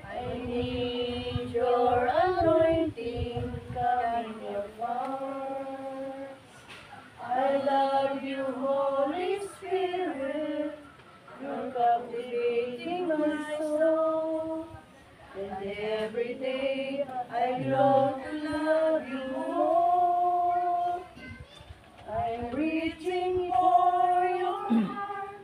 I need your anointing, come in your power. I love you, Holy Spirit, you're captivating my soul. And every day I grow to love you more. I'm reaching for your heart.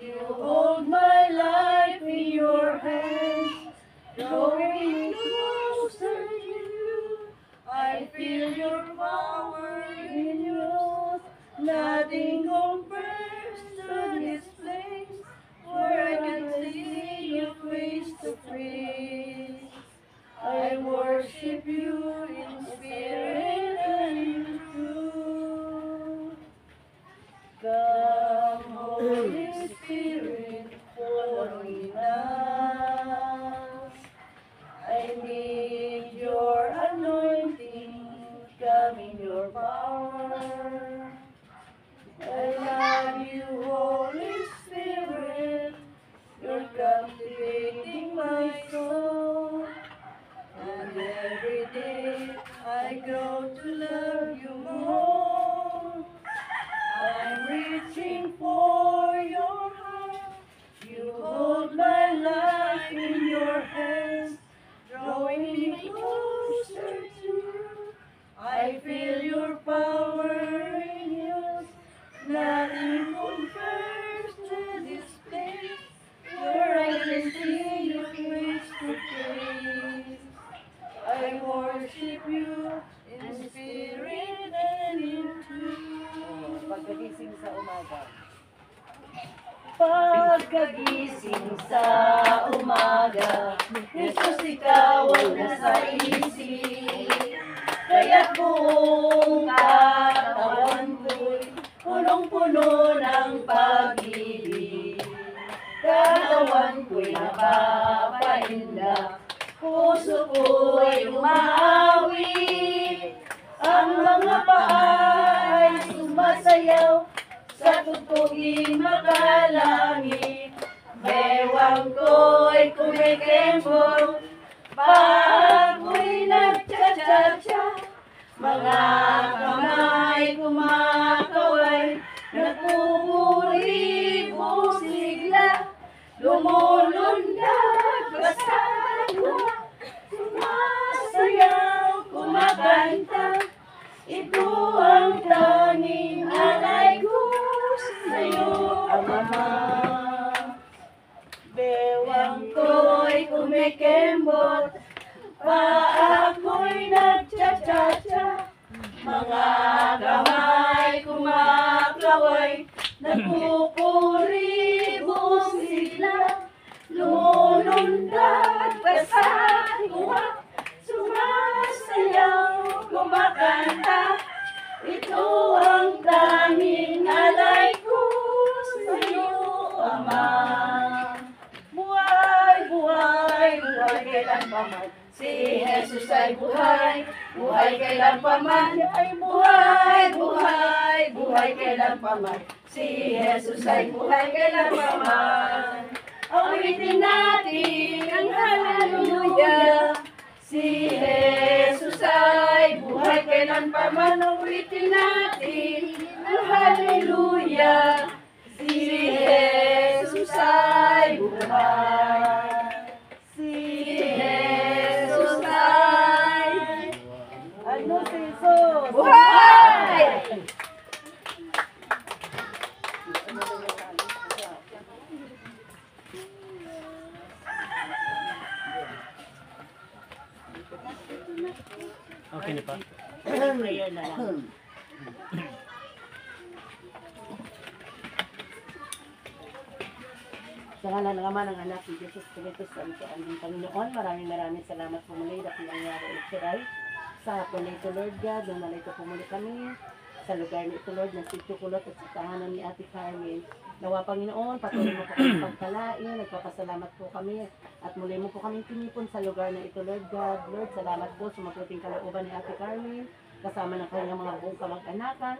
You hold my life in your hands, drawing me closer to you. I feel your power in yours. Nothing compares to this place where I can see you face to face. I worship you in spirit and in truth. Come, Holy Spirit, fall on us. I need your anointing, come in your power. I love you, Holy Spirit, you're captivating my soul. And every day I grow to love you more. I'm reaching for your heart. You hold my life in your hands, drawing me closer to you. I feel your power in you. Nothing compares to this place where I can see you face to face. I worship you in spirit and in truth. Pagkagising sa umaga. Pagkagising sa umaga, Jesus, ikaw ang nasa isip. Kaya't buong katawan ko'y punong-puno ng pag-ibig. Katawan ko'y napapainda, puso ko'y umaawit. Ang mga paa ay sumasayaw sa tugtuging makalangit. Bewang ko'y kumikembot, paa ko'y nagcha-cha-cha. Mga kamay kumakaway, nagpupuri sigla. Lumulundag basta luha, sumasayaw, kumakanta. Ito ang tanging alay ko sa'yo, Ama. Bewang ko'y kumikembot, paa ko'y nagcha-cha-cha. Mga kamay kumaklaway, nagpupuri sila. Lumulundag basta luha, sumasayaw, kumakanta. Ito ang tanging alay ko sa'yo, Ama. Buhay, buhay, buhay kailanpaman. Si Jesus ay buhay, buhay kailanpaman. Ay buhay, buhay, buhay kailanpaman. Si Jesus ay buhay kailanpaman. Awitin natin ang hallelujah. Si Jesus ay buhay kailanpaman. Awitin natin ang hallelujah. Si Jesus ay buhay. Si Jesus ay ano si Jesus? Buhay! Okay na pa. Prayer na lang. Sa ngalan ng Ama ng Anak ni Jesus Cristo sa aming Panginoon, maraming salamat po muli na pinangyari ulit siray sa hapon na ito, Lord God. Nung nalito po muli kami sa lugar na ito, Lord, ng Sitio Kulot at sa tahanan ni Ate Carmen. Nawa, Panginoon, patuloy mo po kami pagkalain. Nagpapasalamat po kami at muli mo po kami tinipon sa lugar na ito, Lord God. Lord, salamat po sa mabuting kalooban ni Ate Carmen kasama ng kanyang mga buong kamag-anakan.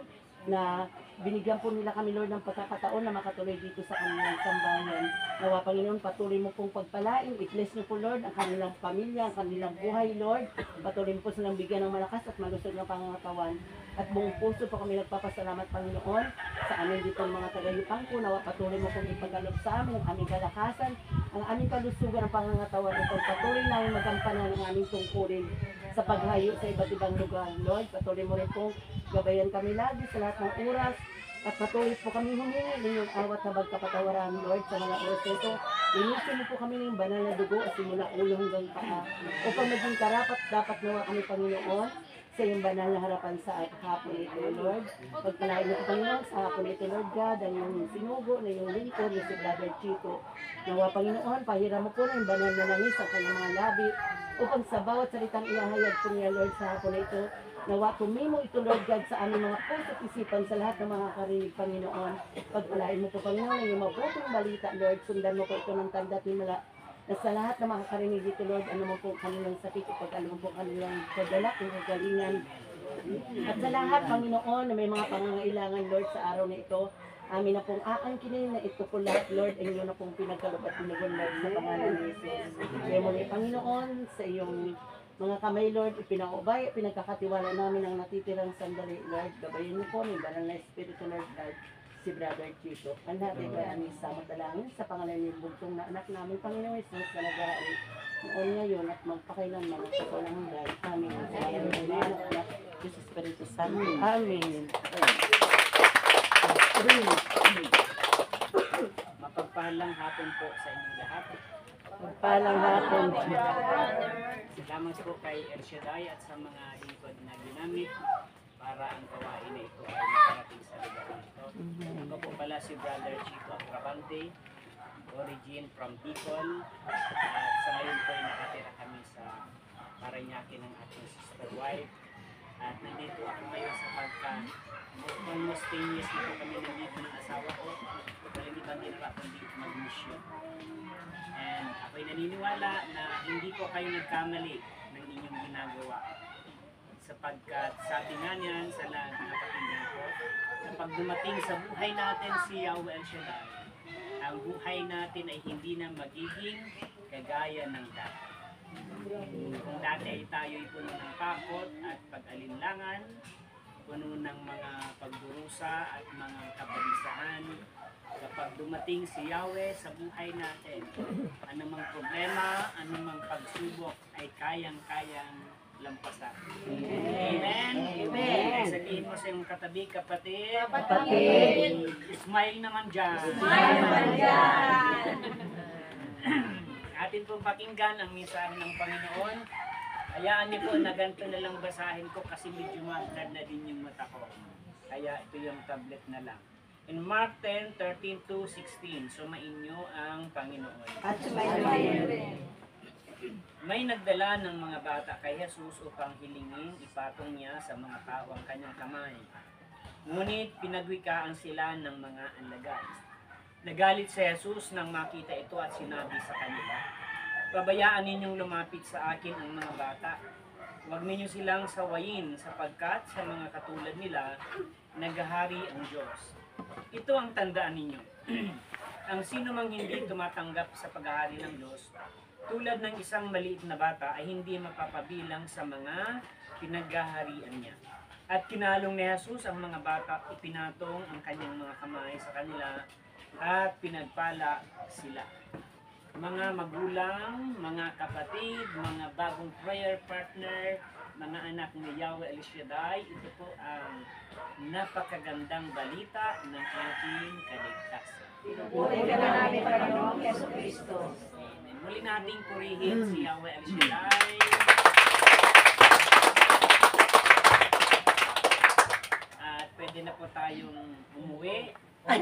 na binigyan po nila kami, Lord, ng pagkakataon na makatuloy dito sa kanilang sambahan. Nawa, Panginoon, patuloy mo pong pagpalain. I-bless niyo po, Lord, ang kanilang pamilya, ang kanilang buhay, Lord. Patuloy mo po silang bigyan ng malakas at malusog na pangangatawan. At buong puso po kami nagpapasalamat, Panginoon, sa amin dito mga tagayupang ko. Nawa, patuloy mo pong ipagkaloob sa amin ang aming kalakasan, ang aming kalusugan ng pangangatawan, upang patuloy namin magampanan ang aming tungkulin sa paghayo sa iba't ibang lugar, Lord. Patuloy mo rin pong gabayan kami lagi sa lahat ng oras, at patuloy po kami humingi ng inyong awat na magkapatawaran, Lord, sa mga oras nito. Linisin mo po kami ng banal na dugo at simula ulo hanggang paa, upang maging karapat dapat nawa kami, Panginoon, sa iyong banal na harapan sa hapon ito, Lord. Pagpalain mo po, Panginoon, sa hapon ito, Lord God, ang iyong sinugo na iyong lingkod na si Brother Chico. Nawa, Panginoon, pahiram mo po na yung banal na langis sa kanyang mga labi, upang sa bawat salitang ihahayag po niya, Lord, sa hapon ito, nawa tumimo ito, Lord God, sa aming mga puso at isipan sa lahat ng mga karinig, Panginoon. Pagpalain mo po, Panginoon, ang iyong mabuting balita, Lord. Sundan mo po ito ng tanda at himala, na sa lahat ng mga karinig dito, Lord, ano mo po kanilang sakit, ano mo po kanilang kadala, kagalingan. At sa lahat, Panginoon, na may mga pangangailangan, Lord, sa araw na ito, amin na pong aangkinin na ito po lahat, Lord, ay inyo na pong pinagkaloob at pinugon, Lord, sa pangalan ni Jesus. Kaya mo ni Panginoon, sa iyong mga kamay, Lord, ipinaubay at pinagkakatiwala namin ang natitirang sandali, Lord. Gabayin mo po, may banal na Espiritu, Lord God, si Brother Chico. Ang natin ay aming samot-dalangin sa pangalan ng bugtong na anak namin, Panginoon Jesus, na nag-aaral noon ngayon at magpakailanman at sa walang hanggan. Amin. Sa pangalan ng anak, Jesus Espiritu Santo. Amen. Mapagpahalang hapon po sa inyong lahat. Magpalang hapon. Salamat po kay El Shaddai at sa mga lingkod na ginamit para ang gawain na ito ay makarating sa lugar na ito. Ako po pala si Brother Chico Atrabante, origin from Bicol. At sa ngayon po ay nakatira kami sa Parañaque ng ating sister wife. At nandito ako ngayon sapagkat almost 10 years na po kami nandito ng asawa ko. Walang ibang ginawa kundi mag-mission. And ako'y naniniwala na hindi ko kayo nagkamali ng inyong ginagawa. Sapagkat sabi nga niyan sa lahat ng kapatid ko, na pag dumating sa buhay natin si Yahweh El Shaddai, ang buhay natin ay hindi na magiging kagaya ng dati. Kung dati ay tayo'y puno ng takot at pag-alinlangan, puno ng mga pagdurusa at mga kabalisahan, kapag dumating si Yahweh sa buhay natin, anumang problema, anumang pagsubok ay kayang-kayang lampasan. Amen? Amen. Sabihin mo sa iyong katabi, kapatid. Kapatid. Smile naman dyan. Smile naman dyan. Atin pong pakinggan ang mensahe ng Panginoon. Hayaan niyo po na ganito na lang basahin ko kasi medyo matad na din yung mata ko. Kaya ito yung tablet na lang. In Mark 10:13-16, sumain niyo ang Panginoon. At sumayin. May nagdala ng mga bata kay Jesus upang hilingin ipatong niya sa mga tao ang kanyang kamay. Ngunit pinagwikaan sila ng mga alagad. Nagalit si Jesus nang makita ito at sinabi sa kanila, "Pabayaan ninyong lumapit sa akin ang mga bata. Huwag ninyo silang sawayin sapagkat sa mga katulad nila, naghahari ang Diyos." Ito ang tandaan ninyo. Ang sino mang hindi tumatanggap sa paghahari ng Diyos, tulad ng isang maliit na bata, ay hindi mapapabilang sa mga pinaghaharian niya. At kinalong ni Jesus ang mga bata, ipinatong ang kanyang mga kamay sa kanila at pinagpala sila. Mga magulang, mga kapatid, mga bagong prayer partner, mga anak ni Yahweh El Shaddai, ito po ang napakagandang balita ng ating kaligtasan. Pinupuri ka namin, Panginoong Jesucristo. Amen. Muli nating purihin si Yahweh El Shaddai. At pwede na po tayong umuwi. Salamat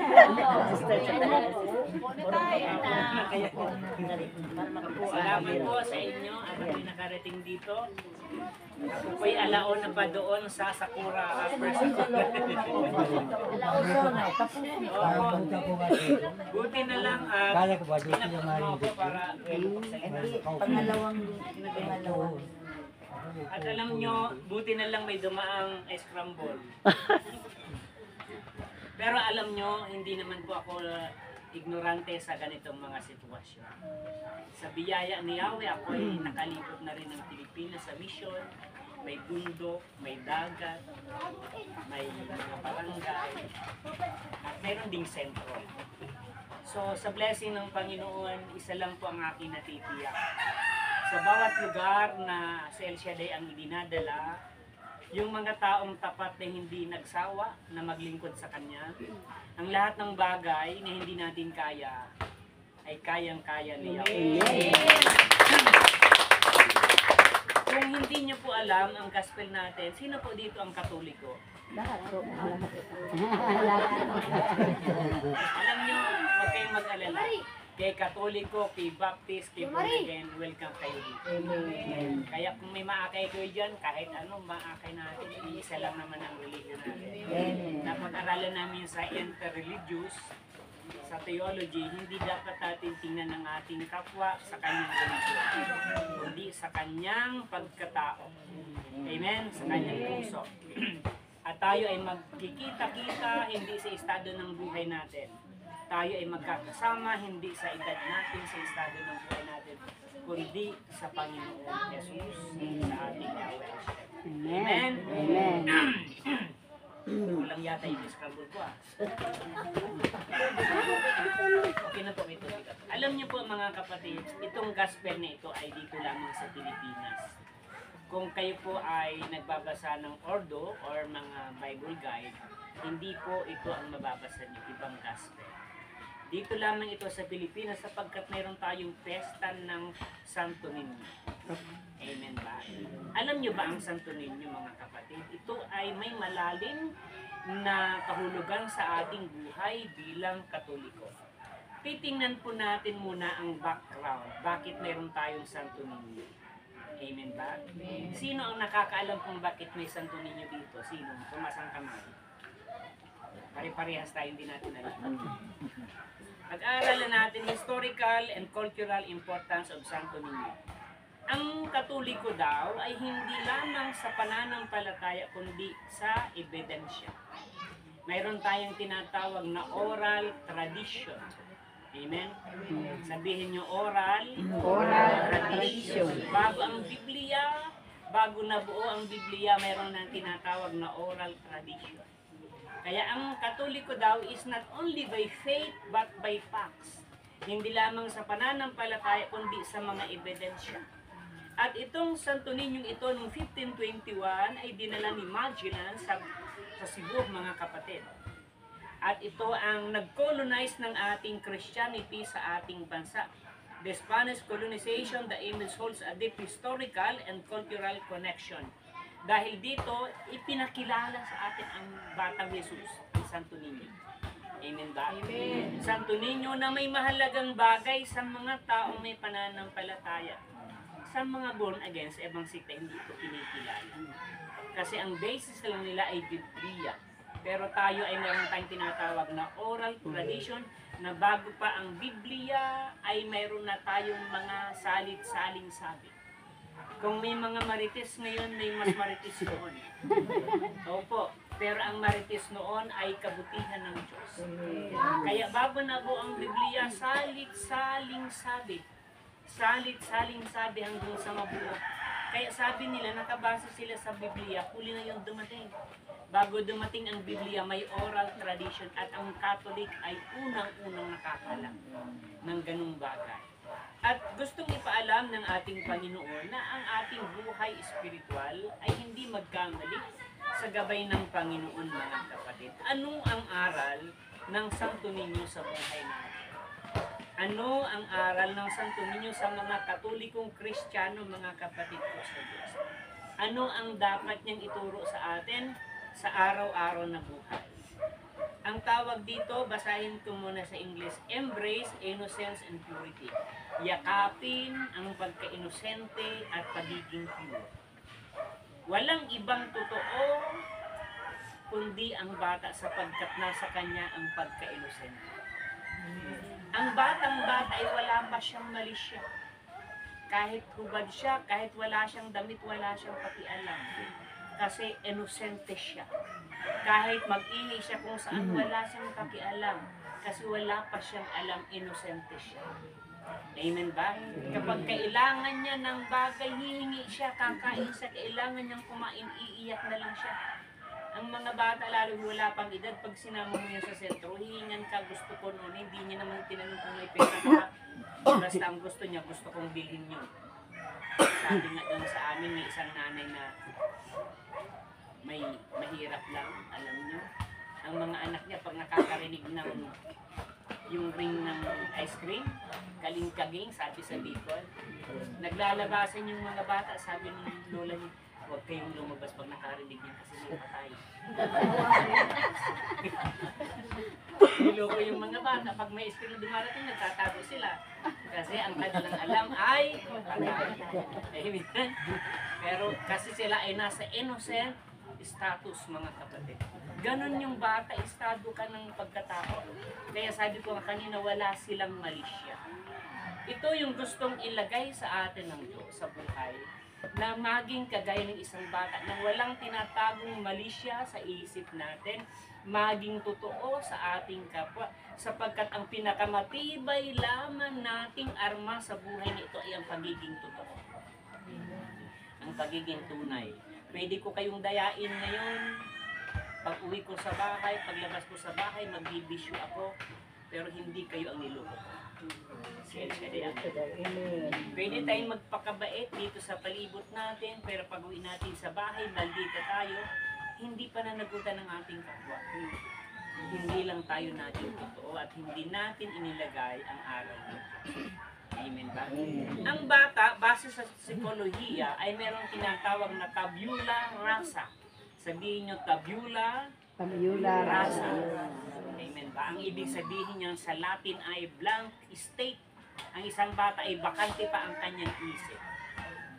po sa inyo at ako'y nakarating dito. Ako po'y alaon na pa doon sa Sakura First. Buti na lang at pinapagawa ko para Pangalawang at alam nyo, buti na lang may dumaang scramble. Pero alam nyo, hindi naman po ako ignorante sa ganitong mga sitwasyon. Sa biyaya ni Yahweh, ako ay nakalipot na rin ng Pilipinas sa mission. May bundok, may dagat, may mga barangay, at meron ding sentro. So sa blessing ng Panginoon, isa lang po ang aking natitiyak. Sa bawat lugar na si El Shaddai ang idinadala, yung mga taong tapat na hindi nagsawa na maglingkod sa Kanya, ang lahat ng bagay na hindi natin kaya, ay kayang-kaya ni Yahweh. Kung hindi nyo po alam ang gospel natin, sino po dito ang Katoliko? Lahat po. Alam nyo, huwag kayong mag-alala. Kay Katoliko, kay Baptist, kay Born Again, welcome kayo dito. Amen. Kaya kung may maakay kayo dyan, kahit ano, maakay natin, isa lang naman ang religion natin. Amen. Napag-aralan namin sa interreligious, sa theology, hindi dapat natin tingnan ng ating kapwa sa kanyang religion, kundi sa kanyang pagkatao. Amen? Sa kanyang puso. At tayo ay magkikita-kita hindi sa estado ng buhay natin. Tayo ay magkakasama hindi sa edad natin, sa estado ng buhay natin, kundi sa Panginoon Jesus, sa ating Yahweh. Amen? Amen. Kulang yata yung scramble ko Okay na po ito. Alam niyo po mga kapatid, itong gospel na ito ay dito lamang sa Pilipinas. Kung kayo po ay nagbabasa ng ordo or mga Bible guide, hindi po ito ang mababasa niyo, ibang gospel. Dito lamang ito sa Pilipinas sapagkat mayroon tayong pesta ng Santo Niño. Amen ba? Alam niyo ba ang Santo Niño mga kapatid? Ito ay may malalim na kahulugan sa ating buhay bilang Katoliko. Titingnan po natin muna ang background. Bakit mayroon tayong Santo Niño? Amen ba? Sino ang nakakaalam kung bakit may Santo Niño dito? Sino? Tumasang kamay. Pare-parehas tayo, hindi natin alam. Pag-aaralan natin historical and cultural importance of Santo Niño. Ang Katoliko daw ay hindi lamang sa pananampalataya kundi sa ebidensya. Mayroon tayong tinatawag na oral tradition. Amen? Sabihin nyo oral tradition. Bago ang Biblia, bago nabuo ang Biblia, mayroon nang tinatawag na oral tradition. Kaya ang Katoliko daw is not only by faith but by facts. Hindi lamang sa pananampalataya kundi sa mga ebidensya. At itong Santo Niñong ito noong 1521 ay dinala ni Magellan sa Cebu mga kapatid. At ito ang nag-colonize ng ating Christianity sa ating bansa. The Spanish colonization, the image holds a deep historical and cultural connection. Dahil dito, ipinakilala sa atin ang Batang Jesus, ang Santo Niño. Amen ba? Amen. Santo Niño na may mahalagang bagay sa mga taong may pananampalataya. Sa mga born again, sa ibang sikta, hindi ito kinikilala. Kasi ang basis lang nila ay Biblia. Pero tayo ay meron tayong tinatawag na oral tradition na bago pa ang Biblia ay mayroon na tayong mga salit-saling sabi. Kung may mga marites ngayon, may mas marites noon. Opo, pero ang marites noon ay kabutihan ng Diyos. Kaya bago na po ang Biblia, salit-saling sabi. Salit-saling sabi hanggang sa mabuo. Kaya sabi nila, nakabasa sila sa Biblia, huli na yung dumating. Bago dumating ang Biblia, may oral tradition at ang Catholic ay unang-unang nakakalam ng ganung bagay. At gustong ipaalam ng ating Panginoon na ang ating buhay espiritual ay hindi magkamali sa gabay ng Panginoon mga kapatid. Ano ang aral ng Santo Niño sa buhay natin? Ano ang aral ng Santo Niño sa mga Katolikong Kristiyano mga kapatid ko sa Diyos? Ano ang dapat niyang ituro sa atin sa araw-araw na buhay? Ang tawag dito, basahin ko muna sa English, embrace innocence and purity. Yakapin ang pagka-inosente at pagiging pure. Walang ibang totoo kundi ang bata sapagkat nasa kanya ang pagka-inosente. Ang batang-bata ay wala pa siyang malisya. Kahit hubad siya, kahit wala siyang damit, wala siyang pakialam. Kasi inosente siya. Kahit mag-ihi siya kung saan, wala siyang pakialam. Kasi wala pa siyang alam, inosente siya. Amen ba? Kapag kailangan niya ng bagay, hihingi siya, kakain siya, kailangan niyang kumain, iiyak na lang siya. Ang mga bata, lalo wala pang edad, pag sinama mo yan sa sentro, hihingan ka, gusto ko noon, hindi niya naman tinanong kung may pera ka. Basta ang gusto niya, gusto kong bilhin niyo. Sabi nga doon sa amin, may isang nanay na may mahirap lang, alam niyo. Ang mga anak niya, pag nakakarinig ng yung ring ng ice cream, kaling-kaging, sabi sa Bicol, naglalabasan yung mga bata, sabi ng lola niya, huwag kayong lumabas pag nakarinig niya kasi may patay. Niloko yung mga bata, pag may ice cream na dumarating, nagtatago sila. Kasi ang kanilang alam ay patay. Amen. Pero kasi sila ay nasa innocent status, mga kapatid. Ganon yung bata, estado ka ng pagkatao. Kaya sabi ko nga kanina, wala silang malisya. Ito yung gustong ilagay sa atin ng Diyos sa buhay, na maging kagaya ng isang bata, na walang tinatagong malisya sa isip natin, maging totoo sa ating kapwa, sapagkat ang pinakamatibay lamang nating arma sa buhay nito ay ang pagiging totoo. Ang pagiging tunay. Pwede ko kayong dayain ngayon, pag uwi ko sa bahay, paglabas ko sa bahay, magbibisyo ako, pero hindi kayo ang niloko ko. Pwede tayong magpakabait dito sa palibot natin, pero pag uwi natin sa bahay, maldita tayo, hindi pananagutan ng ating kapwa. Hindi lang tayo natin totoo at hindi natin inilagay ang aral nito. Amen ba? Ang bata, base sa psikolohiya, ay merong tinatawag na tabula rasa. Sabihin nyo, tabula rasa. Amen ba? Ang ibig sabihin niyan sa Latin ay blank state. Ang isang bata ay bakante pa ang kanyang isip.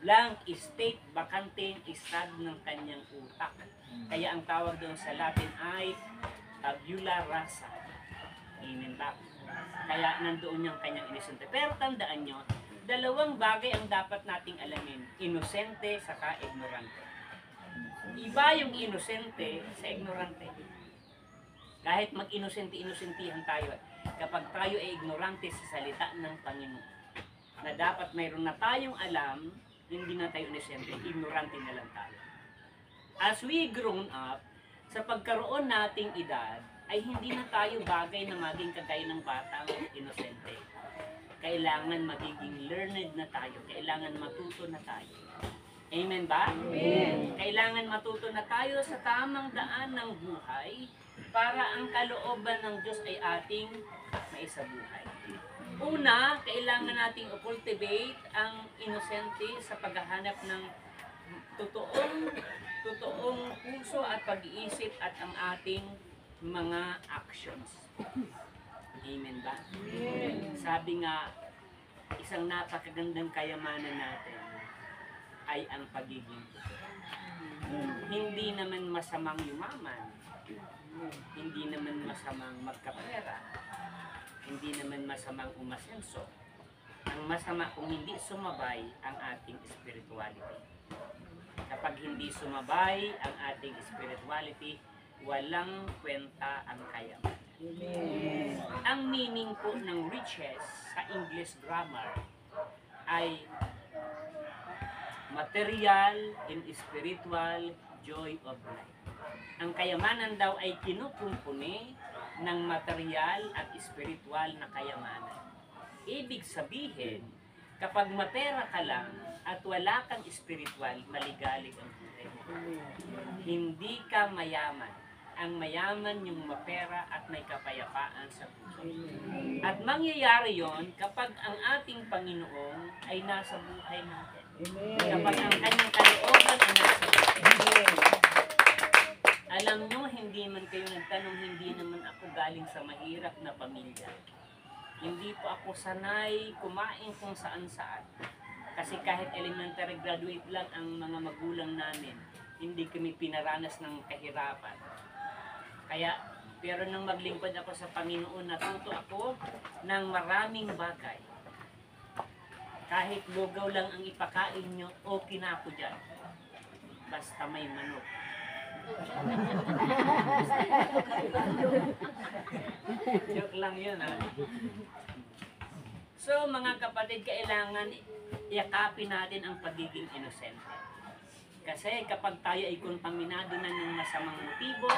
Blank state, bakante ang estado ng kanyang utak. Kaya ang tawag doon sa Latin ay tabula rasa. Amen ba? Kaya nandoon yung kanyang inosente. Pero tandaan nyo, dalawang bagay ang dapat nating alamin. Inosente saka ignorante. Iba yung inosente sa ignorante. Kahit mag-inosente-inosentihan tayo, kapag tayo ay ignorante sa salita ng Panginoon, na dapat mayroon na tayong alam, hindi na tayo inosente, ignorante na lang tayo. As we grown up, sa pagkaroon nating edad, ay hindi na tayo bagay na maging kagaya ng batang inosente. Kailangan magiging learned na tayo. Kailangan matuto na tayo. Amen ba? Amen. Kailangan matuto na tayo sa tamang daan ng buhay para ang kalooban ng Diyos ay ating maisabuhay. Una, kailangan nating cultivate ang inosente sa paghahanap ng totoong puso at pag-iisip at ang ating mga actions. Amen ba? Amen. Sabi nga, isang napakagandang kayamanan natin ay ang pagiging totoo. Hindi naman masamang yumaman. Hindi naman masamang magkapera. Hindi naman masamang umasenso. Ang masama kung hindi sumabay ang ating spirituality. Kapag hindi sumabay ang ating spirituality, walang kwenta ang kayamanan. Amen. Ang meaning po ng riches sa English grammar ay material and spiritual joy of life. Ang kayamanan daw ay kinukumpuni ng material at spiritual na kayamanan. Ibig sabihin, kapag mapera ka lang at wala kang spiritual, maligalig ang buhay mo. Hindi ka mayaman. Ang mayaman yung mapera at may kapayapaan sa puso. At mangyayari yon kapag ang ating Panginoon ay nasa buhay natin. Kapag ang kanyang kalooban ay nasa buhay. Alam nyo, hindi man kayo nagtanong, hindi naman ako galing sa mahirap na pamilya. Hindi po ako sanay kumain kung saan-saan. Kasi kahit elementary graduate lang ang mga magulang namin, hindi kami pinaranas ng kahirapan. Kaya, pero nang maglingkod ako sa Panginoon, natuto ako ng maraming bagay. Kahit lugaw lang ang ipakain nyo, okay na ako dyan. Basta may manok. Joke lang yun, ha? So, mga kapatid, kailangan yakapin natin ang pagiging inosente. Kasi kapag tayo ay kontaminado na ng masamang motibo,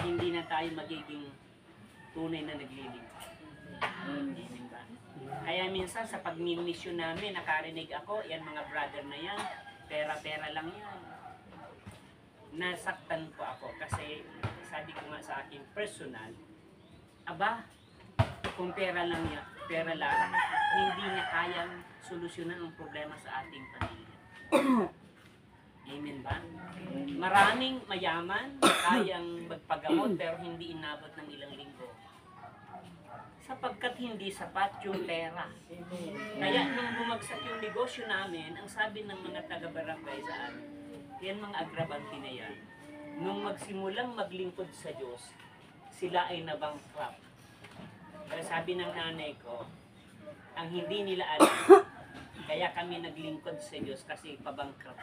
hindi na tayo magiging tunay na naglilingkod. Amen ba? Kaya minsan sa pagmimisyon namin, nakarinig ako, yan mga brother na yan, pera-pera lang yan. Nasaktan po ako kasi sabi ko nga sa akin personal, aba, kung pera lang yan, pera lang, hindi niya kayang solusyonan ang problema sa ating pamilya. Amen ba? Maraming mayaman, kayang magpagamot pero hindi inabot ng ilang linggo. Sapagkat hindi sapat yung pera. Kaya nung bumagsak yung negosyo namin, ang sabi ng mga taga-barangay sa amin, yan mga agrabante na yan, nung magsimulang maglingkod sa Diyos, sila ay nabankrupt. Kaya sabi ng nanay ko, ang hindi nila alam, kaya kami naglingkod sa Diyos kasi pabankrupt.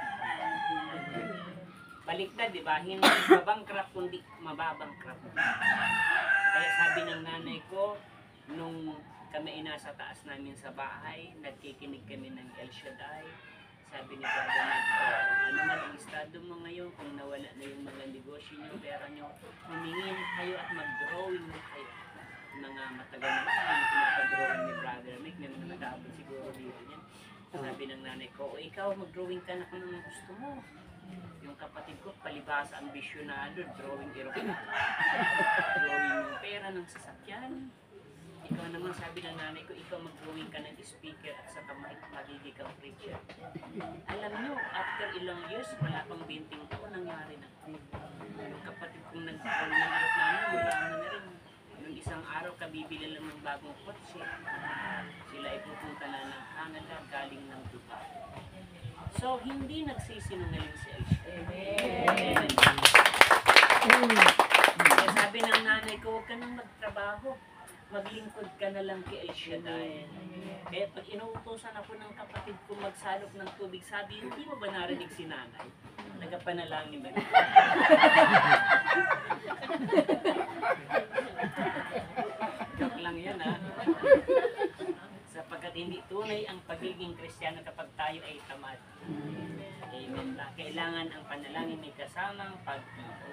Baliktad, di ba? Hindi mabankrupt kundi mababangkrap. Kaya sabi ng nanay ko, nung kami nasa taas namin sa bahay, nagkikinig kami ng El Shaddai. Sabi ni Brother Matt, ano man ang estado mo ngayon kung nawala na yung mga negosyo nyo, pera nyo, humingin kayo at mag-drawing mo kayo. Mga matagal na yung pinapag-drawing ni Brother Mick, may mga nag-aabot siguro dito niya. Sabi ng nanay ko, o ikaw mag-drawing ka na kung anong gusto mo. Yung kapatid ko, palibasa, ambisyonado, drawing aeroplane. Drawing yung pera ng sasakyan. Ikaw naman, sabi ng nanay ko, ikaw mag-drawing ka ng speaker at saka magiging kang preacher. Alam nyo, after ilang years, wala pang 20 taon, nangyari na. Yung kapatid kong nag-drawing ng aeroplane, wala na rin. Nung isang araw, kabibili lang ng bagong kotse. Sila ay pupunta na ng Canada, galing ng Dubai. So, hindi nagsisinungaling si El Shaddai. Amen. Kaya sabi ng nanay ko, huwag ka nang magtrabaho. Maglingkod ka na lang kay El Shaddai. Kaya pag inuutosan ako ng kapatid ko magsalok ng tubig, sabi, hindi mo ba narinig si nanay? Nagapanalangin ba? Joke lang yan, ha? Sapagkat hindi tunay ang pagiging Kristiyano kapag tayo ay tamad. Amen ba? Kailangan ang panalangin may kasamang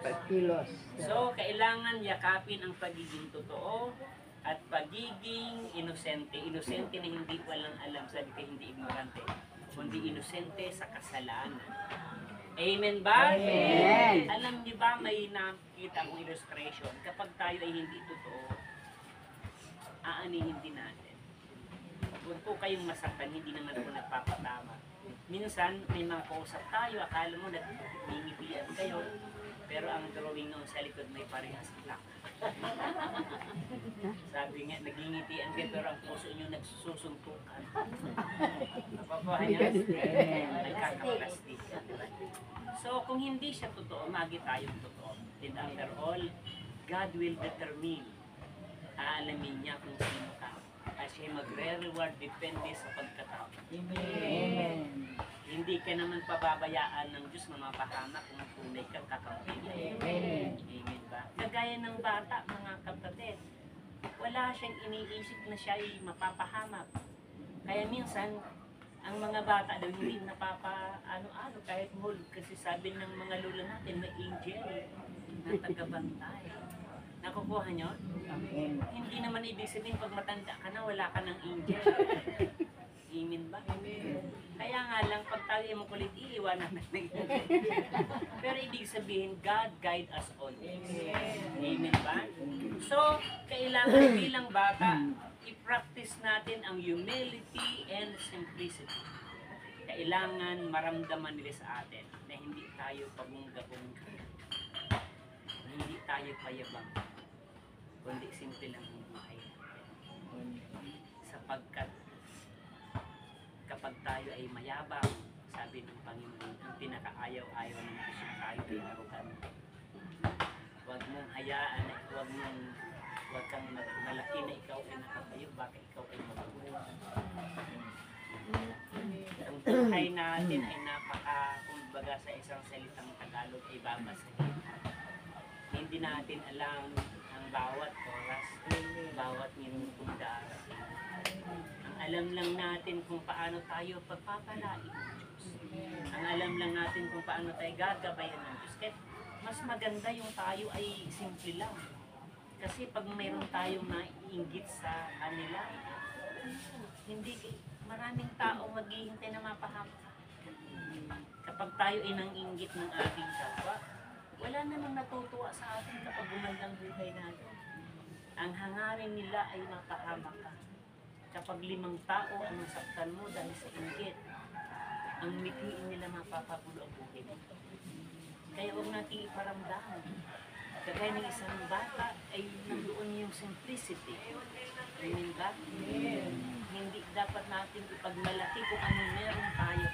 pagkilos. So, kailangan yakapin ang pagiging totoo at pagiging inosente. Inosente na hindi walang alam, sabi ka hindi ignorante, kundi inosente sa kasalanan. Amen ba? Amen. Alam niyo ba, may nakita akong illustration, kapag tayo ay hindi totoo, aanihin din natin. Huwag po kayong masaktan, hindi naman po nagpapatama. Minsan, may mga kausap tayo, akala mo nagmimitian kayo, pero ang drawing noon sa likod may parehas lang. Sabi nga, nagingitian kayo, pero ang puso nyo nagsusuntukan. Napapahan yan? Nagkakaplastik. So, kung hindi siya totoo, magi tayong totoo. And after all, God will determine. Aalamin niya kung sino ka. At siya magre-reward depende sa pagkatao. Amen. Hindi ka naman pababayaan ng Diyos na mapahamak kung tunay kang kakampi. Amen. Amen ba? Kagaya ng bata, mga kapatid, wala siyang iniisip na siya ay mapapahamak. Kaya minsan, ang mga bata daw hindi napapa-ano-ano kahit hold. Kasi sabi ng mga lola natin, may angel na tagabantay. Nakukuha nyo? Amen. Hindi naman ibig sabihin pag matanda ka na, wala ka ng angel. Amen ba? Kaya nga lang, pag tayo ay makulit, iiwanan natin. Pero ibig sabihin, God guide us always. Amen ba? So, kailangan bilang bata, i-practice natin ang humility and simplicity. Kailangan maramdaman nila sa atin na hindi tayo pabungga-bungga. Hindi tayo payabang. Kundi simple lang ang buhay natin. Sapagkat kapag tayo ay mayabang, sabi ng Panginoon, ang pinakaayaw-ayaw ng Diyos tayo ay arrogant. Huwag mong hayaan, huwag kang malaki na ikaw ay nakatayo, baka ikaw ay mabago. Ang buhay natin ay kumbaga sa isang salitang Tagalog ay babasahin. Hindi natin alam ang bawat oras, bawat minutong darating. Ang alam lang natin kung paano tayo pagpapalain ng Diyos. Ang alam lang natin kung paano tayo gagabayan ng Diyos. Kaya mas maganda yung tayo ay simple lang. Kasi pag mayroon tayong naiinggit sa kanila, hindi maraming tao maghihintay na mapahamak. Kapag tayo ay nanginggit ng ating kapwa, wala namang natutuwa sa atin kapag gumandang buhay natin. Ang hangarin nila ay mapahamak ka. Kapag 5 tao ang nasaktan mo dahil sa inggit, ang mithiin nila mapapagulo ang buhay mo. Kaya huwag natin iparamdaman. Kagaya ng isang bata ay nandoon yung simplicity. Amen ba? Hindi dapat natin ipagmalaki kung ano meron tayo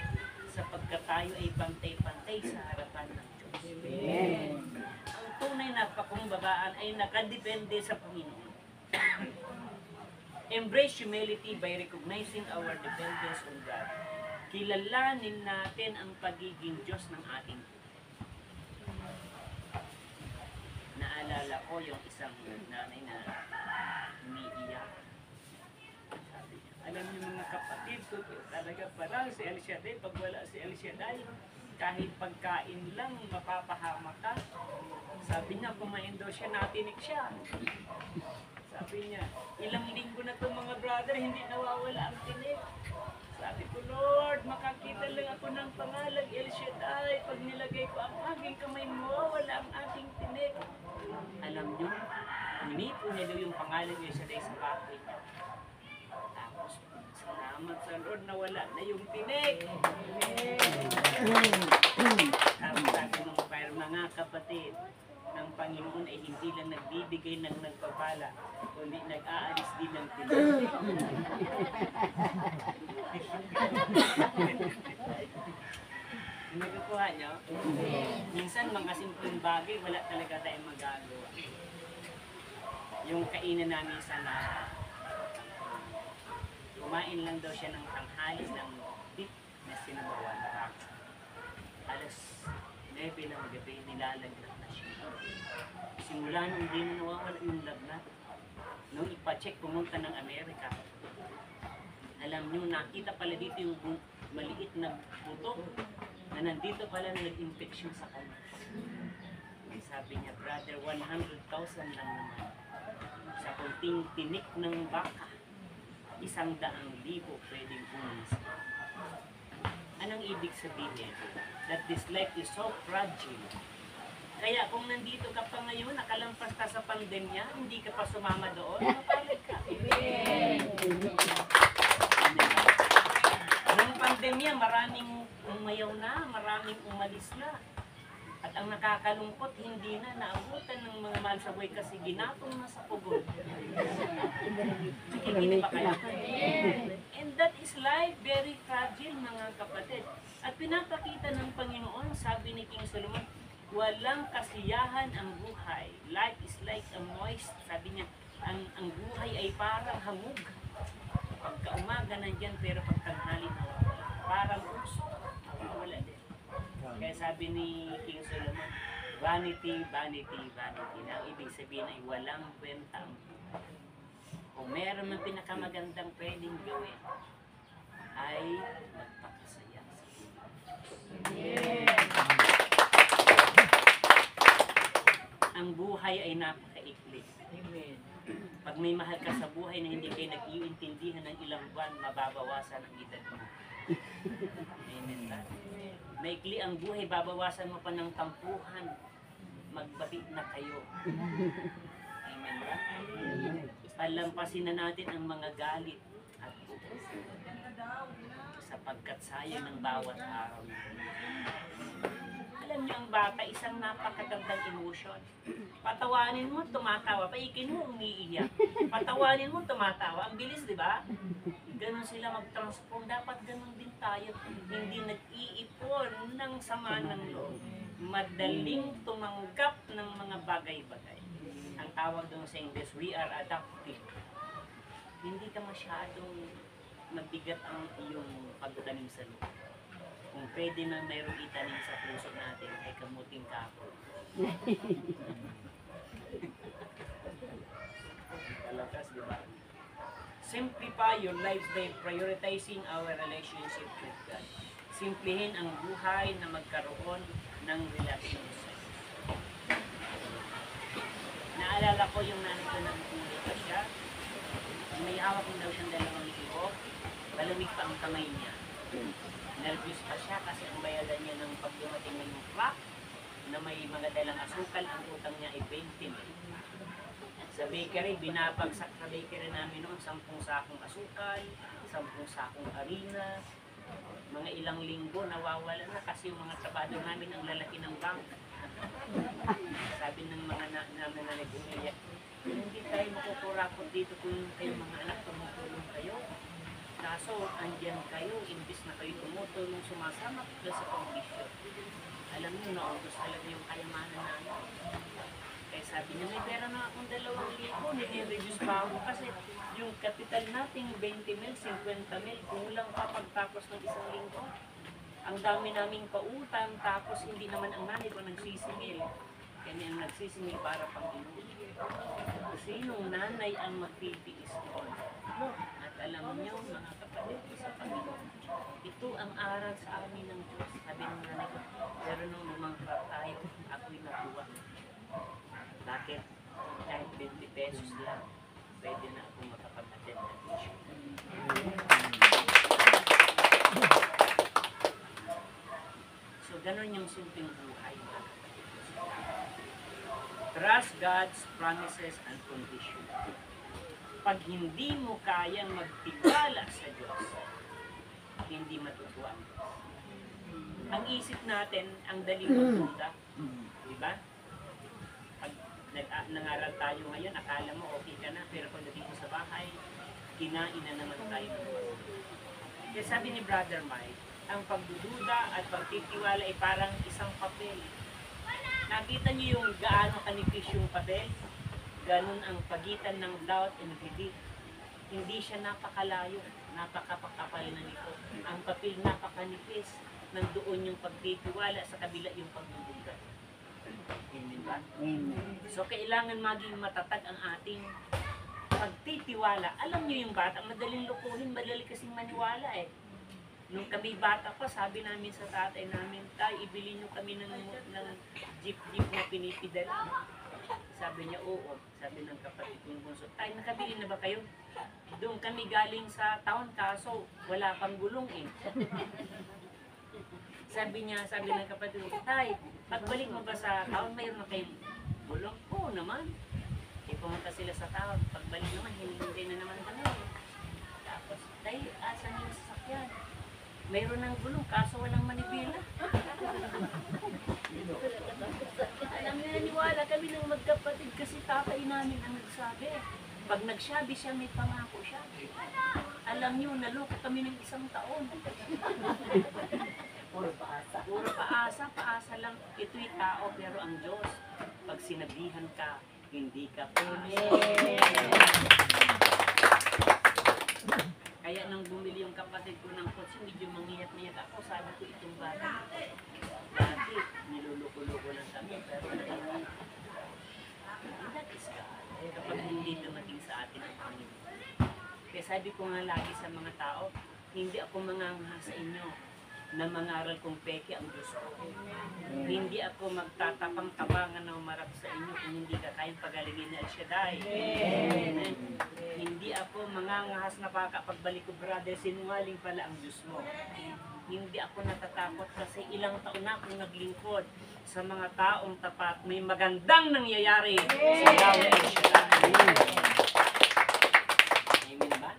sapagkat tayo ay pantay-pantay sa harapan ng Diyos. Ang tunay na pakumbabaan ay nakadepende sa Panginoon. Embrace humility by recognizing our dependence on God. Kilalanin natin ang pagiging Diyos ng ating naalala ko yung isang nanay na umiiyak. Sabi niya, alam niyo mga kapatid ko, talaga parang si El Shaddai, pag wala si El Shaddai, kahit pagkain lang, mapapahamak ka. Sabi niya, kumain daw siya, natinik siya. Sabi niya, ilang linggo na to mga brother, hindi nawawala ang tinik. Sabi ko, Lord, makakita lang ako ng pangalang El Shaddai. Pag nilagay ko ang aking kamay mo, wala ang aking tinik. Alam niyo, ninipo niya daw yung pangalan niya siya sa bahay niya. Tapos, salamat sa Lord na wala na yung tinik. Sabi ng choir, mga kapatid, ng Panginoon ay hindi lang nagbibigay ng nagpapala, kundi nag-aalis din ng tinik. Nagkukuha niyo? Minsan mga simpleng bagay, wala talaga tayong magagawa. Yung kainan namin sa kumain lang daw siya ng tanghali ng beef na sinabawan. Alas 9 ng gabi, nilalaglag na siya. Simula nung hindi na nawawala yung lagnat. Nung ipacheck, pumunta ng Amerika. Alam nyo, nakita pala dito yung maliit na buto na nandito pala na nag-infection sa kanya. Sabi niya, brother, 100,000 lang naman. Sa kunting tinik ng baka, 100,000 pwedeng umalis. Anong ibig sabihin? That this life is so fragile. Kaya kung nandito ka pa ngayon, nakalampas ka sa pandemya, hindi ka pa sumama doon, mapalag ka. Nung pandemya, maraming umayaw na, maraming umalis na. At ang nakakalungkot, hindi na naabutan ng mga mahal sa buhay kasi ginatong na sa pugon. Nakikinig ba kayo? And that is life, very fragile mga kapatid. At pinapakita ng Panginoon, sabi ni King Solomon, walang kasiyahan ang buhay. Life is like a moist. Sabi niya, ang buhay ay parang hamog. Pagka umaga nandyan, pero pagtanghali nawawala. Parang uso, nawawala din. Kaya sabi ni King Solomon, vanity, vanity, vanity. Na ang ibig sabihin ay walang kwenta ang buhay. Kung meron man pinakamagandang pwedeng gawin, ay magpakasaya sa buhay. Ang buhay ay napakaikli. Pag may mahal ka sa buhay na hindi kayo nag-iintindihan ng ilang buwan, mababawasan ang edad mo. Amen ba? Maikli ang buhay, babawasan mo pa ng tampuhan. Magbati na kayo. Amen ba? Palampasin na natin ang mga galit at utos. Sapagkat sayang ng bawat araw. Alam niyo, ang bata, isang napakagandang emotion. Patawanin mo, tumatawa. Paikin mo, umiiyak. Patawanin mo, tumatawa. Ang bilis, di ba? Ganon sila mag-transform. Dapat ganon din tayo. Hindi nag-iipon ng sama ng loob. Madaling tumanggap ng mga bagay-bagay. Ang tawag doon sa English, we are adaptive. Hindi ka masyadong mabigat ang iyong pagtanim sa loob. Kung pwede man mayroong itanim sa puso natin ay kamuting kapo. Talagas, di ba? Simplify your lives by prioritizing our relationship with God. Simplihin ang buhay na magkaroon ng relasyon sa Diyos. Naalala ko yung nanay ko nang umuwi pa siya. May hawak din daw siyang 2 libo. Malamig pa ang kamay niya. Nervous pa siya kasi ang bayadan niya ng pag dumating ng truck na may mga dalang asukal, ang utang niya ay 20 mil. Sa bakery, binabagsak sa bakery namin noon 10 sakong asukal, 10 sakong harina. Mga ilang linggo nawawala na kasi yung mga trabado namin ang lalaki ng bank. Sabi ng mga namin na nag-umiyak, hindi tayo makukurakot dito kung kayong mga anak tumutulong kayo. Kaso, andyan kayo, imbis na kayo tumutulong, sumasama kayo sa pang-issue. Alam niyo, naubos talaga yung kayamanan namin. Kaya sabi niya, may pera na akong 2,000, nire-reduce pa ako kasi yung kapital nating 20 mil, 50 mil, kulang pa pagtapos ng 1 linggo. Ang dami naming pautang, tapos hindi naman ang nanay ko nagsisingil. Kaya ang nagsisingil para pang-inuwi. Sinong nanay ang magtitiis doon? At alam niyo, mga kapatid ko sa Panginoon, ito ang aral sa amin ng Diyos. Sabi ng nanay ko, pero nung lumangkrap tayo, ako'y natuwa. Bakit? Kahit 20 pesos lang, pwede na akong makapag-attend ng issue. So, ganun yung simpleng buhay. Trust God's promises and conditions. Pag hindi mo kayang magtiwala sa Diyos, hindi matutuwa. Ang isip natin, ang daling magduda. Diba? Pag nangaral tayo ngayon, akala mo okay ka na, pero pagdating mo sa bahay, kinain na naman tayo. Kaya sabi ni Brother Mike, ang pagdududa at pagtitiwala ay parang isang papel. Nakita niyo yung gaano kanipis yung papel? Ganon ang pagitan ng doubt and belief. Hindi siya napakalayo, napakapakapal na nito. Ang papel napakanipis, nandoon yung pagtitiwala, sa kabila yung pagdududa. Amen ba? Amen. So kailangan maging matatag ang ating pagtitiwala. Alam niyo yung bata, madaling lukuhin, madali kasing maniwala eh. Nung kami bata pa, sabi namin sa tatay namin, tay, ibili nyo kami ng jeep na pinipidala. Sabi niya, oo. Sabi ng kapatid kong bunso, tay, nakabili na ba kayo? Doon kami galing sa town, kaso wala pang gulong eh. Sabi ng kapatid ko, tay, pagbalik mo ba sa town, mayroon na kayong gulong? Oo naman. Pumunta sila sa town, pagbalik naman, hindi na naman kami. Tapos, tay, asan yung sasakyan? Mayroon ng gulong, kaso walang manibela. Alam niyo, naniwala kami ng magkapatid kasi tatay namin ang nagsabi. Pag nagsabi siya, may pangako siya. Alam niyo, naloko kami ng 1 taon. Puro paasa. Puro paasa lang. Ito'y tao, pero ang Diyos, pag sinabihan ka, hindi ka pwede. Kaya nang bumili yung kapatid ko ng kotse, medyo manghiyat-ngiyat ako. Sabi ko, itong bata. Dati, niluluko-luko lang kami. Pero that is God. Kapag hindi dumating sa atin ang Panginoon. Kaya sabi ko nga lagi sa mga tao, hindi ako mangangha sa inyo na mangaral kung peke ang Diyos ko. Hindi ako magtatapang-tabangan na umarap sa inyo kung hindi ka kayang pagalingin ni El Shaddai. Amen. Hindi ako mangangahas na baka pagbalik ko, brother, sinungaling pala ang Diyos mo. Hindi ako natatakot kasi ilang taon na akong naglingkod sa mga taong tapat. May magandang nangyayari sa Yahweh El Shaddai. Amen ba?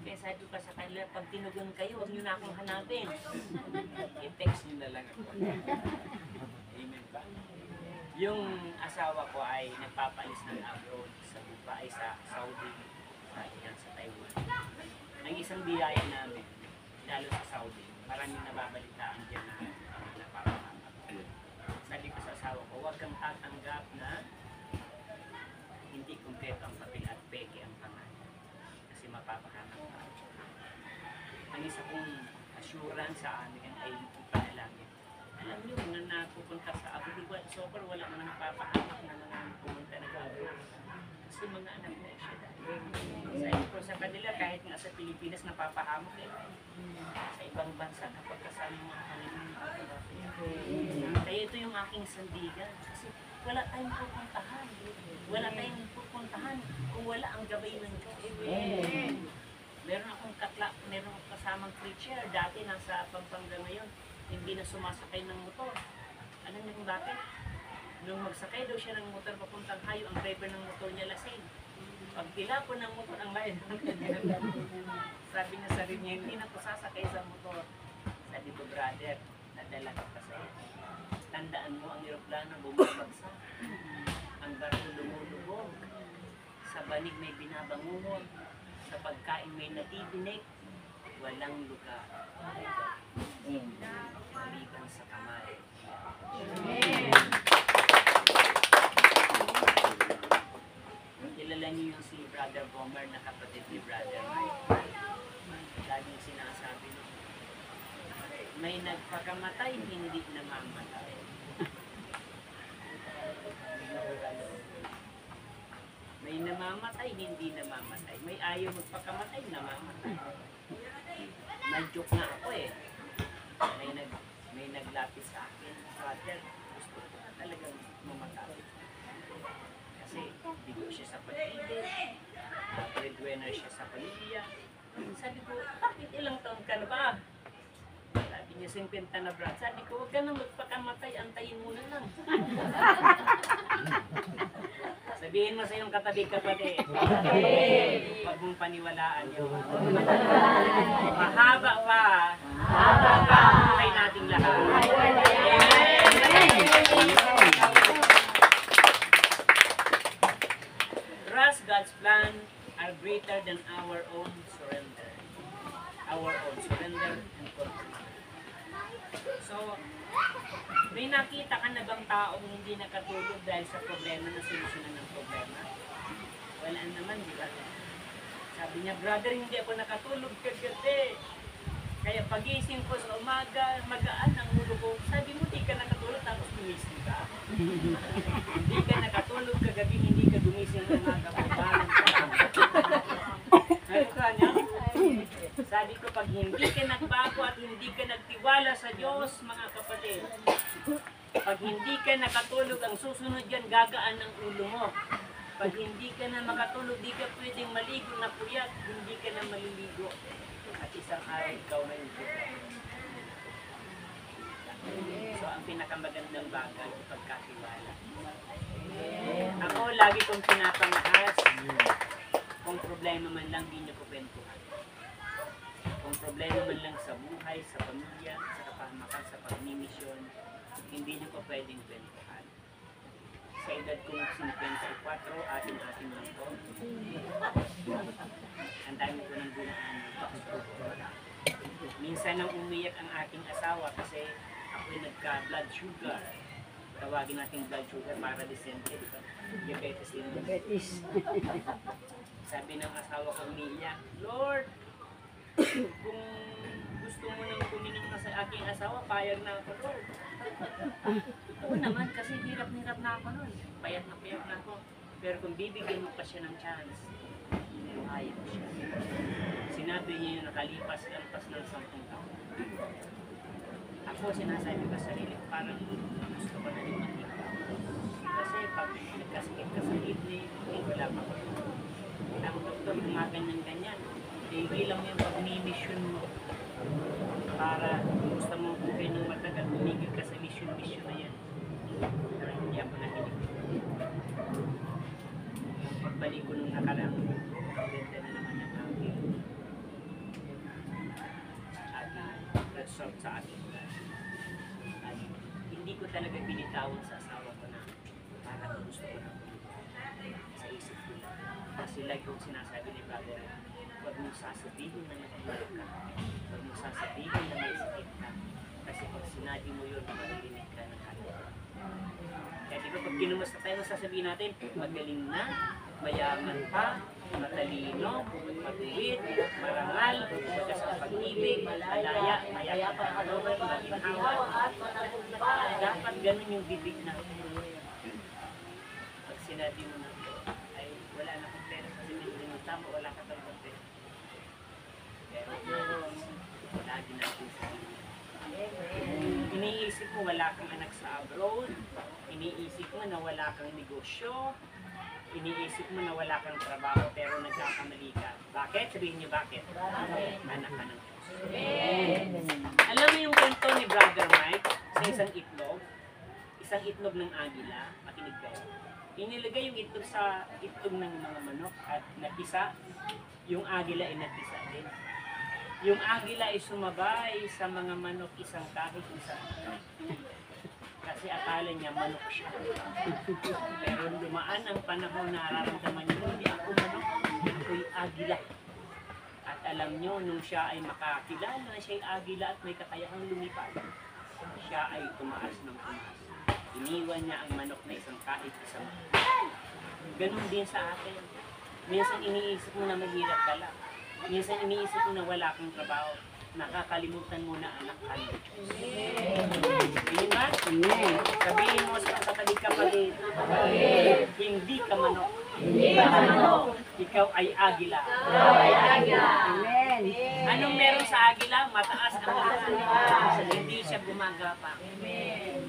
Kaya sabi ko sa kanila, pag tinugon kayo, huwag nyo na akong hanapin. I-text nyo na lang ako. Amen ba? Yung asawa ko ay nagpapalis ng abroad sa Dubai, sa Saudi, sa Taiwan. Ang isang biyaya namin, lalo sa Saudi, maraming nababalitaan dyan na napapahamak. Sabi ko sa asawa ko, huwag kang tatanggap na hindi kumpleto ang papel at peke ang pangalan. Kasi mapapahamak ka. Ang isa kong assurance sa amin ay ipanalangin. Alam niyo, na napupunta sa Abu Dhabi, so far wala naman napapahamak na mga pumunta na Abu Dhabi. Kasi mga anak na siya dahil. Sa kanila, kahit nga sa Pilipinas, napapahamak eh. Sa ibang bansa, kapag kasama mga kanilang kaya ito yung aking sandigan. Kasi wala tayong pupuntahan. Wala tayong pupuntahan kung wala ang gabay ng Diyos. Meron akong kasamang preacher. Dati nasa Pampanga ngayon, hindi na sumasakay ng motor. Alam niyo kung bakit? Nung magsakay daw siya ng motor papuntang Hayo, ang driver ng motor niya lasing. Pag tilapon ng motor ang lain, sabi niya sa rin niya, hindi na ako sasakay sa motor. Sabi ko, brother, nadala ka pa sa'yo. Tandaan mo, ang eroplano bumabagsak. Ang barko lumulubog. Sa banig may binabangungot. Sa pagkain may natidinig. Walang lugar. Maliban sa kamay. Kilala niyo yung si Brother Gomer na kapatid ni Brother Mike. Laging sinasabi nyo, may nagpakamatay, hindi namamatay. May namamatay, hindi namamatay. May ayaw magpakamatay, namamatay. Nag-joke na ako eh. May naglapis sa akin. Brother, gusto ko na talagang mamatay. Kasi bigo siya sa pag-ibig, breadwinner siya sa pamilya. Sabi ko, bakit ilang taon ka na ba? Sabi niya, 50 na brad. Sabi ko, huwag ka nang magpakamatay, antayin mo na lang. Sabihin mo sa iyong katabi kapatid, huwag mong paniwalaan yun. Mahaba pa. Kay nating lahat. Trust God's plan are greater than our own surrender. Our own surrender and commitment. So, may nakita ka na bang taong hindi nakatulog dahil sa problema na solusyonan ng problema? Wala naman, di ba? Sabi niya, brother, hindi ako nakatulog kagabi. Kaya pagising ko sa umaga, magaan ang ulo ko. Sabi mo, di ka nakatulog tapos gumising ka. Hindi ka nakatulog kagabi, hindi ka gumising ng umaga. Sabi ko, pag hindi ka nagbago at hindi ka nagtiwala sa Diyos, mga kapatid, pag hindi ka nakatulog, ang susunod yan, gagaan ang ulo mo. Pag hindi ka na makatulog, di ka pwedeng maligo na puyat, hindi ka na maliligo. At isang araw, ikaw na yung buka. So, ang pinakamagandang bagay, pagkatiwala. Ako, lagi kong pinapangahas, kung problema man lang, di niyo ko kwentuhan. Kung problema man lang sa buhay, sa pamilya, sa kapahamakan, sa pagmimisyon, hindi niyo ko pwedeng kwentuhan. Sa edad kong 54, atin lang po. Ang dami ko ng gunaan. Minsan nang umiyak ang aking asawa kasi ako'y nagka-blood sugar. Tawagin natin blood sugar para disente. Diabetes din. Sabi ng asawa ko umiyak, Lord, kung gusto mo nang kuminom na sa aking asawa, payag na ako, Lord. Oo naman, kasi hirap na ako nun. Payag na ako. Pero kung bibigyan mo pa siya ng chance, ayaw siya. Sinabi niya yung nakalipas ng 10 taon. Ako, sinasabi ko sa sarili, parang gusto ko na rin makita. Kasi pag nagkasakit ka sa kidney, wala pa ko. Ang doktor gumaganyan-ganyan. Bilang mo yung pag-mission mo para gusto mo buhay ng matagal, tumigil ka sa mission na yan. Pero hindi ako nakinig. Pagbalik ko nung nakarang, ganda na naman yung aking resort sa akin. At hindi ko talaga binitawan sa asawa ko na parang gusto ko na sa isip ko lang. Kasi like kong sinasabi ni Brother, huwag mong sasabihin na nagulog ka. Huwag mong sasabihin na may sakit ka. Kasi pag sinabi mo yun, maririnig ka ng kanya. Kaya di ba pag kinumusta tayo, sasabihin natin, magaling na, mayaman pa, matalino, matuwid, marangal, sa pag-ibig. tahimik, malaya, mayapa ang kalooban, maginhawa. Dapat ganun yung bibig natin. Pag sinabi mo na, ay wala na kong pera kasi hindi mo tama, wala ka talagang pera. Pero lagi natin sa iniisip mo wala kang anak sa abroad, iniisip mo na wala kang negosyo, iniisip mo na wala kang trabaho pero nagkakamali ka. Bakit? Sabihin niyo bakit? Anak ka ng Diyos. Alam mo yung kwento ni Brother Mike sa isang itlog ng agila, makinig kayo. Inilagay yung itlog sa itlog ng mga manok at napisa, yung agila ay napisa din. Yung agila ay sumabay sa mga manok isang kahit isa. Kasi akala niya manok siya. Pero dumaan ang panahon na nararamdaman niya, hindi ako manok, ako'y agila. At alam niyo, nung siya ay makakilala na siya'y agila at may kakayahang lumipad, siya ay tumaas ng tumaas. Iniwan niya ang manok na isang kahit isang. Ganon din sa atin. Minsan iniisip mo na mahirap ka lang. Minsan iniisip mo na wala kang trabaho. Nakakalimutan mo na anak ka ng Diyos. Amen ba? Sabihin mo sa katabi kapatid, hindi ka manok. Ikaw ay agila. Amen. Anong meron sa agila? Mataas ang mga. Hindi siya gumagapa.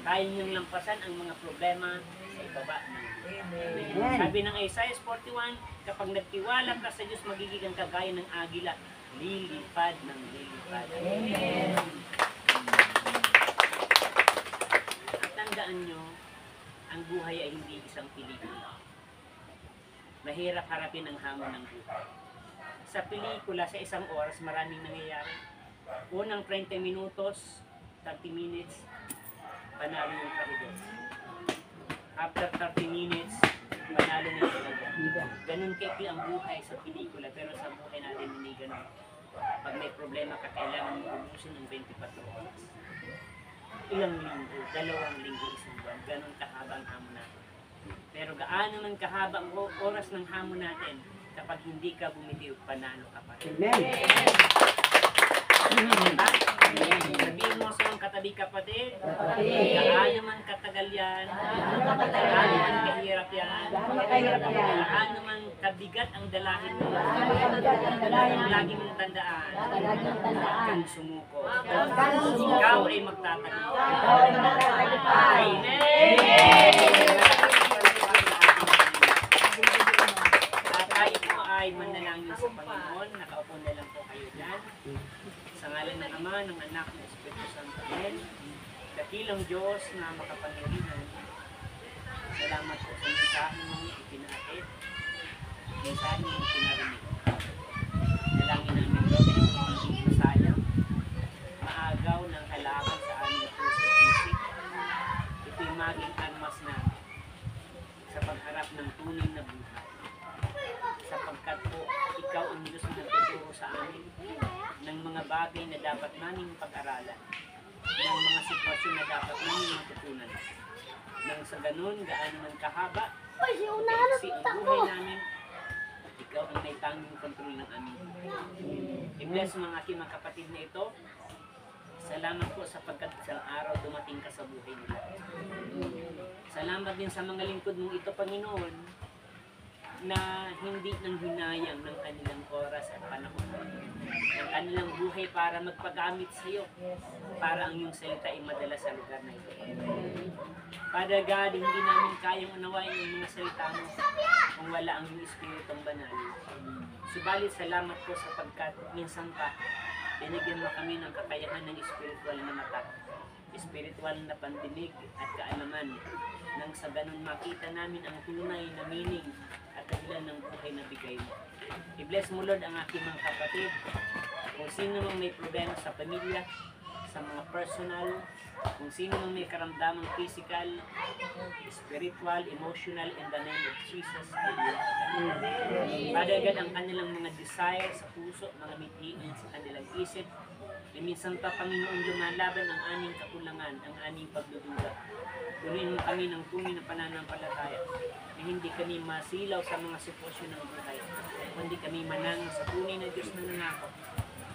Kaya niyong lampasan ang mga problema sa ibaba ng Amen. Sabi ng Isaiah 41, kapag nagtiwala ka sa Diyos, magiging kagaya ng agila, lilipad ng lilipad. Amen. At tandaan nyo, ang buhay ay hindi isang pelikula. Mahirap harapin ang hamon ng buhay. Sa pelikula, sa isang oras, maraming nangyayari. Unang 30 minutos, 30 minutes, panalo yung kalidad. After 30 minutes, panalo na yung kalidad. Ganun kayo ang buhay sa pelikula, pero sa buhay natin hindi ganun. Pag may problema ka, kailangan mo ubusin ng 24 oras. Ilang linggo, 2 linggo, isang buwan. Ganun kahaba ang hamon natin. Pero gaano man kahaba ang oras ng hamon natin, kapag hindi ka bumitiw, panalo ka pa rin. Diba? Sabihin mo sa mga katabi kapatid, gaano man katagal yan, gaano man kahirap yan, gaano man kabigat ang dalahin mo, lagi mong tandaan, huwag kang sumuko. Ikaw ay magtatagumpay. Amen! At tayo po ay manalangin sa Panginoon, nakaupo na lang po kayo dyan. Sa ngalan ng Ama, ng Anak, ng Espiritu Santo. Amen. Dakilang Diyos na makapangyarihan. Salamat po sa mensahe mong ipinahatid. Mensahe mong pinarinig. Dalangin namin Lord na hindi masayang. Maagaw ng halaman sa aming puso at isip. Ito'y maging armas namin sa pagharap ng tunay na buhay. Sapagkat po, ikaw ang Diyos na nagtuturo sa amin ng mga bagay na dapat namin pag-aralan, ng mga sitwasyon na dapat namin matutunan. Nang sa ganun, gaano man kahaba, kaiksi ang buhay namin, ikaw ang may tanging kontrol ng aming buhay. I-bless mga aking mga kapatid na ito. Salamat po sapagkat isang araw dumating ka sa buhay nila. Salamat din sa mga lingkod mong ito, Panginoon, na hindi nang hinayang ng kanilang oras at panahon, ng kanilang buhay para magpagamit sa iyo, para ang iyong salita ay madala sa lugar na ito. Father God, hindi namin kayang unawain ang mga salita mo kung wala ang iyong Espiritong Banal. Subalit salamat po sapagkat minsan pa, binigyan mo kami ng kakayahan ng spiritual na mata, spiritual na pandinig at kaalaman, nang sa ganun makita namin ang tunay na meaning at dahilan ng buhay na bigay mo. I-bless mo Lord ang aking mga kapatid, kung sino mang may problema sa pamilya, sa mga personal, kung sino mang may karamdamang physical, spiritual, emotional, in the name of Jesus. Father God, ang kanilang mga desire sa puso, mga mithiin sa kanilang isip, minsan pa Panginoon lumalaban ang aming kakulangan, ang aming pagdududa. Punuin mo kami ng tunay na pananampalataya na hindi kami masilaw sa mga sitwasyon ng buhay, kundi kami manang sa tunay na Diyos na nangako.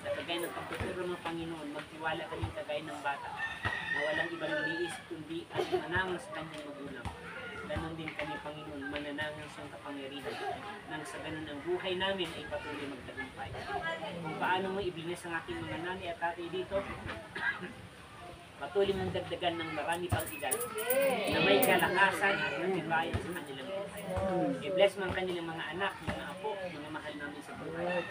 At kagaya ng pagtuturo ng Panginoon, magtiwala kami kagaya ng bata na walang ibang iniisip kundi ang mananang sa kanyang magulang. Ganon din kami, Panginoon, mananangan sa kapangyarihan nang sa ganun ang buhay namin ay patuloy magtagumpay. Kung paano mo ibinis ang aking mga nanay at tatay dito, patuloy mong dagdagan ng marami pang edad na may kalakasan at natibayan sa kanilang buhay. I-bless mo ang kanilang mga anak, mga apo, mga mahal namin sa buhay.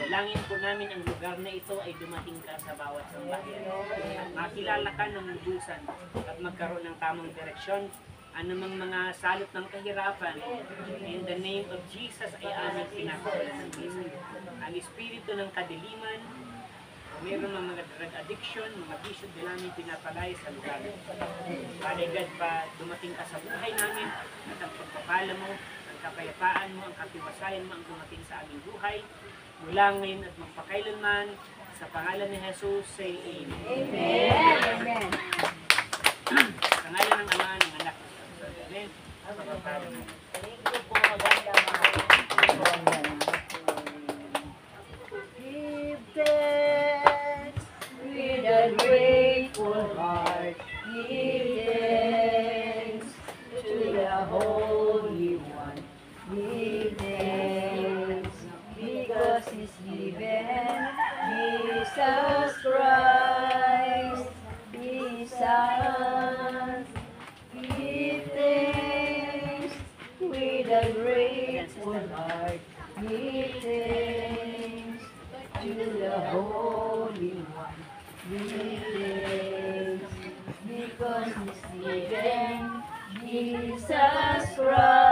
Dalangin po namin ang lugar na ito ay dumating ka sa bawat sambahayan. At makilala ka ng lubusan at magkaroon ng tamang direksyon. Anumang mga salot ng kahirapan, in the name of Jesus ay aming pinakawalan ng bisa. Ang espiritu ng kadiliman, mayroon mga drug addiction, mga bisyo din namin pinapalay sa lugar. Father God, pa dumating ka sa buhay namin at ang pagpapala mo, ang kapayapaan mo, ang katiwasayan mo ang dumating sa aming buhay mula ngayon at magpakailanman. Sa pangalan ni Jesus, say Amen. Amen. Sa ngalan ng Ama, ng Anak, ng Espiritu. Amen. Thank you po. Maganda mga. Give thanks with a grateful heart. Give thanks to the Holy One. Give thanks because He's given Jesus Christ, His Son. Give thanks with a grateful heart. Give thanks to the Holy One. Give thanks because He's given Jesus Christ.